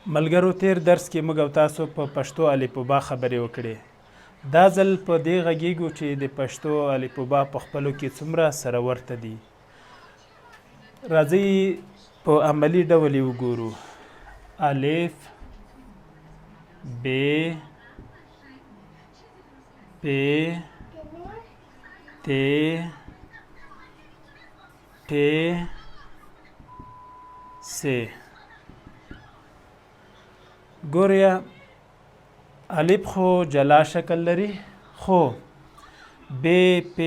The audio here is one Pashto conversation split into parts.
ملګرو تیر درس کې موږ او تاسو په پښتو الفبا خبرې وکړې. دا ځل په دې غږیږو چې د پښتو الفبا په خپلو کې څومره سره ورته دي. راځئ په عملي ډول یې وګورو. الف ب پ ت ټ س. ګوریا الف خو جلا شکل لري، خو ب پ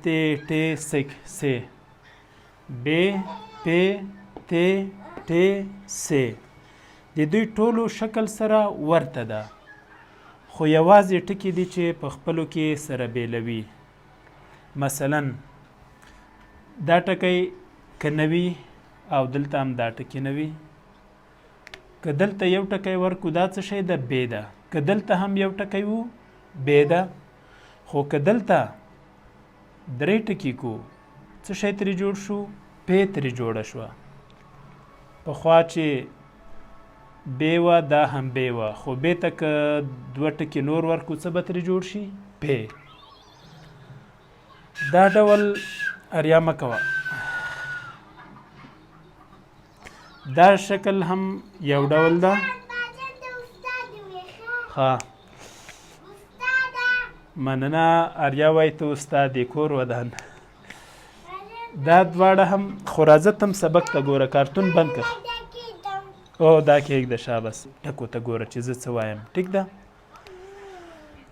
ت ټ سک س، ب پ ت ټ س د دوی ټولو شکل سره ورته ده، خو یوازې ټکي دي چې په خپلو کې سره بیلوي. مثلا دا ټکی که نه وي او دلته هم دا ټکي نه وي، که دلته یو ټکی ورکو دا څه شی ده؟ ب ده. که دلته هم یو ټکی وو ب ده، خو که دلته درې ټکي کو څه شی ترې جوړ شو؟ پ ترې جوړه شوه. پخوا چې ب وه دا هم ب وه، خو ب ته که دوه ټکي نور ورکو څه به ترې جوړ شي؟ پ. دا ډول اریا مه کوه. دا شکل هم یو ډول ده. ښه مننه اریا وایي ته استاد یې، کور ودان. دا دواړه هم خو راځه تم سبق ته ګوره، کارتون بند کړه. او دا کېږده شابس، ټکو ته ګوره چې زه څه وایم. ټیک ده؟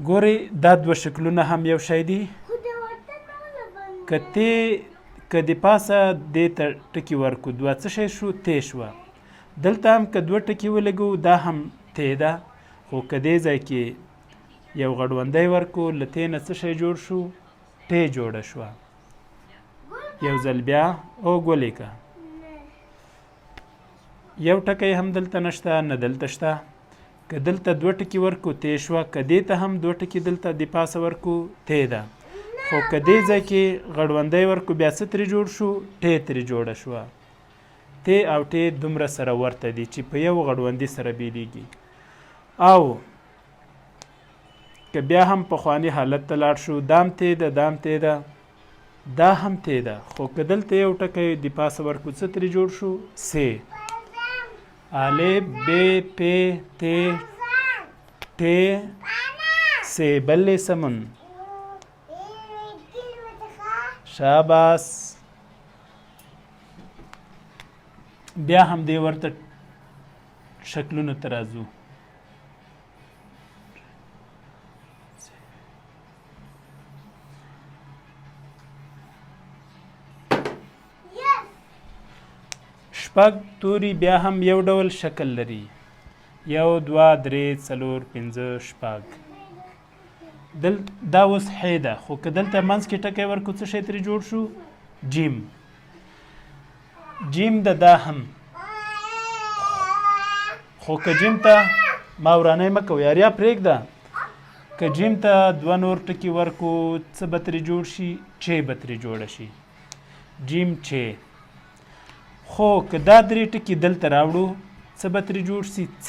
ګورئ دا دوه شکلونه هم یو شی دي. که د پاسه دې ته ټکي ورکو دوه څه شی شو؟ ت شوه. دلته هم که دوه ټکي ولګو دا هم ت ده، خو که دې ځای کې یو غړوندی ورکو له ت نه څه شی جوړ شو؟ ټ جوړه شوه. یو ځل بیا وګولې که یو ټکی هم دلته نشته نه دلته شته. که دلته دوه ټکي ورکو ت شوه، که دې ته هم دوه ټکي دلته د پاسه ورکو ت ده، خو که دې ځای کې غړوندی ورکو بیا څه ترې جوړ شو؟ ټ ترې جوړه شوه. ت او ټ دومره سره ورته دي چې په یو غړوندي سره بیلیږي. او که بیا هم پخواني حالت ته لاړ شو، دام ت ده، دام ت ده، دا هم ت ده، خو که دلته یو ټکی د پاسه ورکو څه ترې جوړ شو؟ س. الف ب پ ت ټ س. بل سمون. شاباس. بیا هم دې ورته شکلونو ته راځو. شپږ توري بیا هم یو ډول شکل لري. یو دوه درې څلور پنځه شپږ. دا اوس ح ده، خو که دلته منځ کې ټکی ورکو څه شی ترې جوړ شو؟ جیم. جیم ده دا هم، خو که جیم ته ما ورانی مه کوئ، اریا پرېږده. که جیم ته دوه نور ټکي ورکو څه به ترې جوړ شي؟ چ به ترې جوړه شي. جیم چ. خو که دا درې ټکي دلته راوړو څه به ترې جوړ شي؟ څ.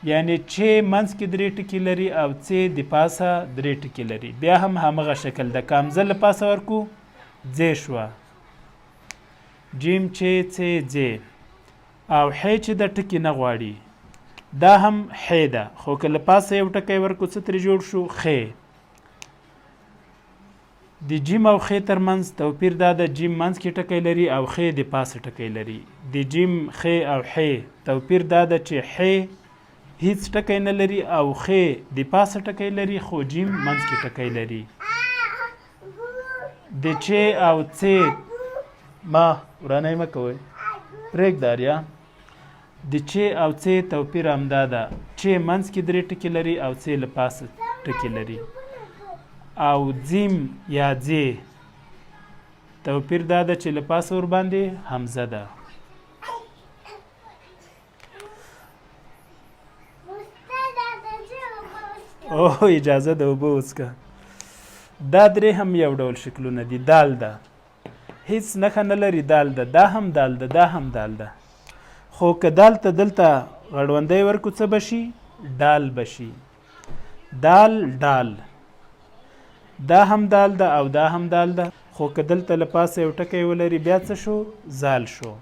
یعنی چ منځ کې درې ټکي لري او څ د پاسه درې ټکي لري. بیا هم همغه شکل ده. که همزه له پاسه ورکو ځ شوه. جیم چ څ ځ. او ح چې د ټکي نه غواړي دا هم ح ده، خو که له پاسه یو ټکی ورکو څه ترې جوړ شو؟ خ. د جیم او خ ترمنځ توپیر دا ده، جیم منځ کې ټکی لري او خ د پاسه ټکی لري. د جیم خ او ح توپیر دا ده چې ح هیڅ ټکی نه لري او خ د پاسه ټکی لري، خو جیم منځ کې ټکی لري. د چ او څ ما ورانی مه کوئ، پرېږده اریا. د چ او څ توپیر همدا ده، چ منځ کې درې ټکي لري او څ له پاسه ټکي لري. او زیم یا ځې توپیر دا ده چې له پاسه ورباندې همزه ده. او اجازه ده اوبه وڅښه. دا درې هم یو ډول شکلونه دي. دال ده هیڅ نښه نه لري، دال ده، دا هم دال ده، دا هم دال ده. خو که دال ته دلته غړوندی ورکو څه بشي ډال بشي دال ډال دا هم دال ده او دا هم دال ده خو که دلته له پاسه یو ټکی ولري بیا څه شو زال شو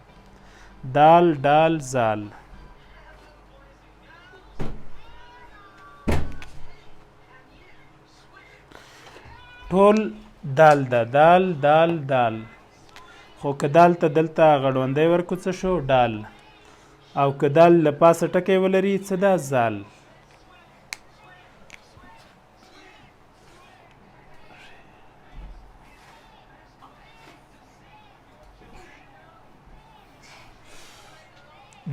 دال ډال زال ټول دال ده دال دال دال خو که دال ته دلته غړوندی ورکو څه شو ډال او که دال له پاسه ټکی ولري څه ده زال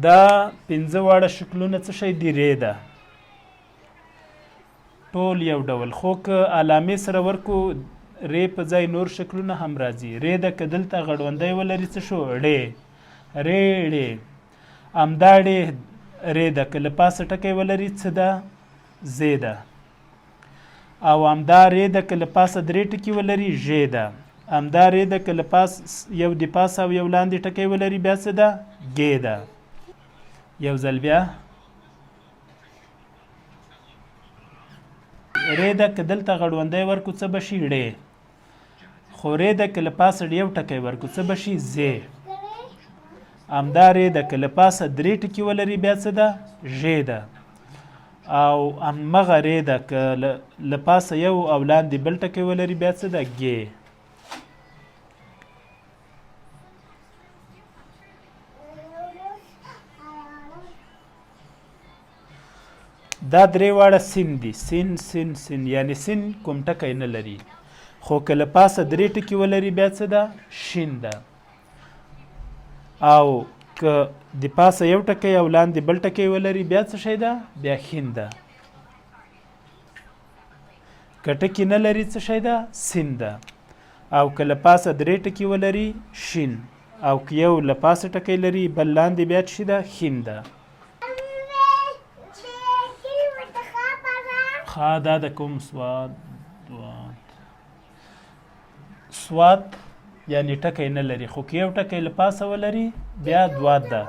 دا پنځه واړه شکلونه څه شی دي ری ده ټول یو ډول خو که علامې سره ورکو ری په ځای نور شکلونه هم راځي ری ده که دلته غړوندی ولري څه شو ړې ری همدا ړې ری ده که له پاسه ټکی ولري څه ده زی ده او همدا ری ده که له پاسه درې ټکي ولري ژې ده همدا ری ده که له پاس یو د پاسه او یو لاندې ټکی ولري بیا څه ده ګې ده یو ځل بیا ری ده که دلته غړوندی ورکو څه بشي ړې خو ری ده که له پاسه یو ټکی ورکو څه بشي زی همدا ری ده که له پاسه درې ټکي ولري بیا څه ده ژې ده او همغه ری ده که له پاسه یو او لاندې بل ټکی ولري بیا څه ده ګې دا درې واړه سین دي سین سین سین یعنی سین کوم ټکی نه لري خو که له پاسه درې ټکي ولري بیا څه ده شین ده او که د پاسه یو ټکی او لاندې بل ټکی ولري بیا څه شی ده بیا خین ده که ټکي نه لري څه شی ده سین ده او که له پاسه درې ټکي ولري شین او که یو له پاسه ټکی لري بل لاندې بیا څه شي ده خین ده دا د کوم سواد یعنی ټکی نه لري خو که یو ټکی له پاسه ولري بیا دواد ده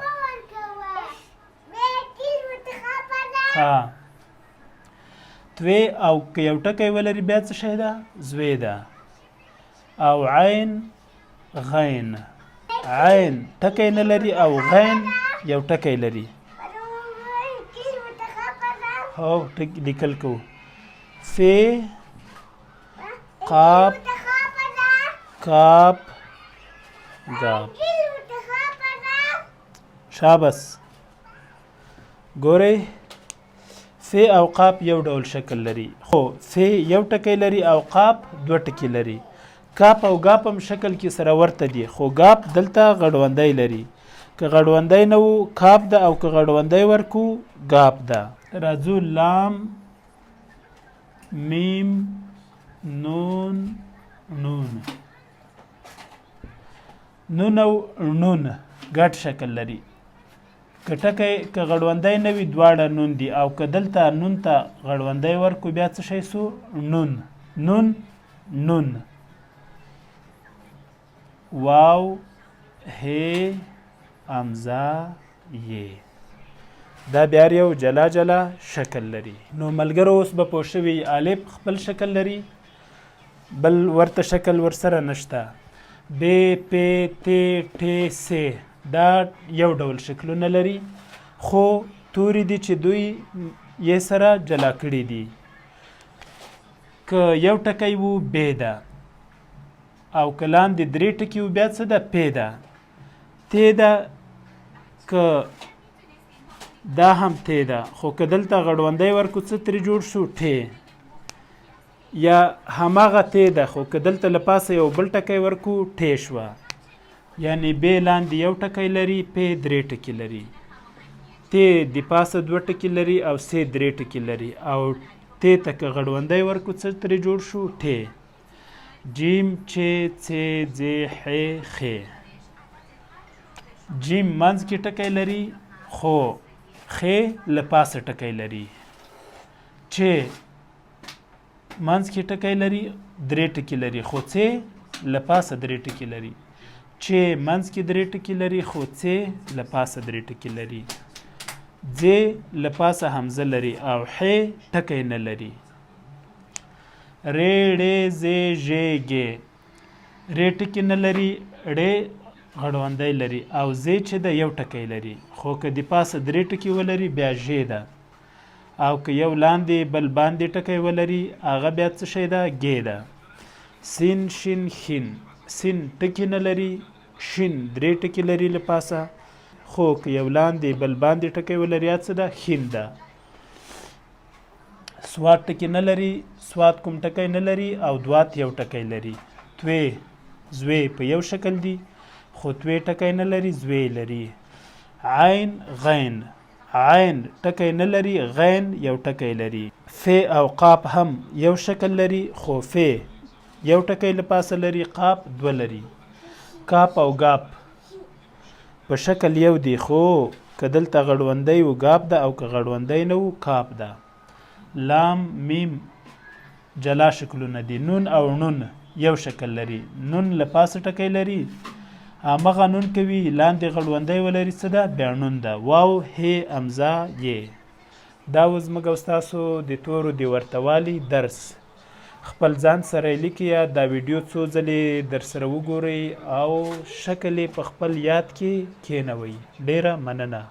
توی او که یو ټکی ولري بیا څه شی ده زوی ده او عین غین عین ټکی نه لري او غین یو ټکی لري او لیکل کو فی قاف کاپ گاپ شابس ګورئ فی او قاف یو ډول شکل لري خو فی یو ټکی لري او قاف دوه ټکي لري کاپ او گاپ هم شکل کې سره ورته دي خو گاپ دلته غړوندی لري که غړوندی نه و کاپ ده او که غړوندی ورکو گاپ ده راځو لام میم نون نون نون او نون ګډ شکل لري که ټکی که غړوندی نه وي دواړه نون دي او که دلته نون ته غړوندی ورکو بیا څه شی سو نون نون نون واو هی امزه یې دا بیا یو جلا جلا شکل لري نو ملګرو اوس به پوه شوي الف خپل شکل لري بل ورته شکل ورسره نشته ب پ ت ټ س دا یو ډول شکلونه لري خو توري دي چې دوی یې سره جلا کړي دي که یو ټکی و ب ده او که لاندې درې ټکي و بیا څه ده پ ده ت ده که دا هم ت ده خو که دلته غړوندی ورکو څه ترې جوړ شو ټ یا هماغه ت ده خو که دلته له پاسه یو بل ټکی ورکو ټ شوه یعنی ب لاندې یو ټکی لري پ درې ټکي لري ت د پاسه دوه ټکي لري او س درې ټکي لري او ت ته که غړوندی ورکو څه ترې جوړ شو ټ جیم چ څ ځ ح خ جیم منځ کې ټکی لري خو خ له پاسه ټکی لري چې منځ کې ټکی لري درې ټکي لري خو څ له پاسه درې ټکي لري چې منځ کې 3 ټکي لري خو څ له پاسه 3 ټکي لري. ځ له پاسه حمزه لري او ح ټکی نه لري. ر ړ ز ژ ګ ر ټکی نه لري، ړ غړوندی لري او ز چې ده یو ټکی لري، خو که د پاسه 3 ټکي ولري بیا ژ ده، او که یو لاندې بل باندې ټکی ولري هغه بیا څه شی ده؟ ګ ده. سین شین خین سین ټکی نه لري، شین 3 ټکي لري له پاسه، خو که یو لاندې بل باندې ټکی ولري څه ده؟ خین ده. سواد ټکی نه لري، سواد کوم ټکی نه لري او دوات یو ټکی لري. توی زوی په یو شکل دي خو توی ټکی نه لري، زوی لري. عین غین عین ټکی نه لري، غین یو ټکی لري. ف او قاف هم یو شکل لري خو ف یو ټکی له پاسه لري، قاف 2 لري. کاپ او گاپ په شکل یو دی خو که دلته غړوندی و گاپ ده او که غړوندی نه و کاپ ده. لام میم جلا شکلونه دي. نون او نون یو شکل لري، نون له پاسه ټکی لري، همغه نون کوي لاندې غړوندی ولري څه ده؟ بیا نون ده. واو ه امزه ی. دا و زموږ او ستاسو د تورو د ورتوالي درس. خپل ځان سره لیکي یا دا ویډیو څو ځلې در سره وګورئ او شکل یې په خپل یاد کې کښېنوئ. ډیره مننه.